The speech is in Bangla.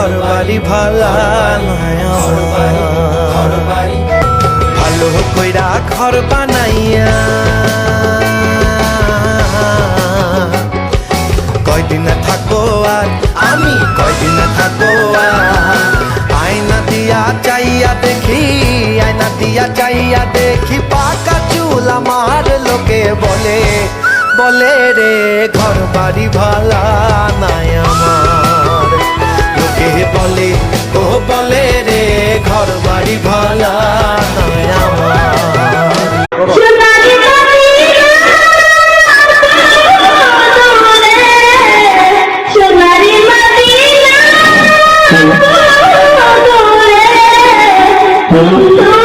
ঘর বাড়ি ভালা নাই আমার। ভালো কইরা ঘর বানাইয়া কয়দিন থাকো আর আমি কয়দিন থাকো আর আয়না দিয়া চাইয়া দেখি আয়না দিয়া চাইয়া দেখি পাকা চুল আমার লোকে বলে বলে রে ঘর বাড়ি ভালা নাই আমার। লোকে বলে ও বলে রে ঘর বাড়ি ভালা নাই আমার। Oh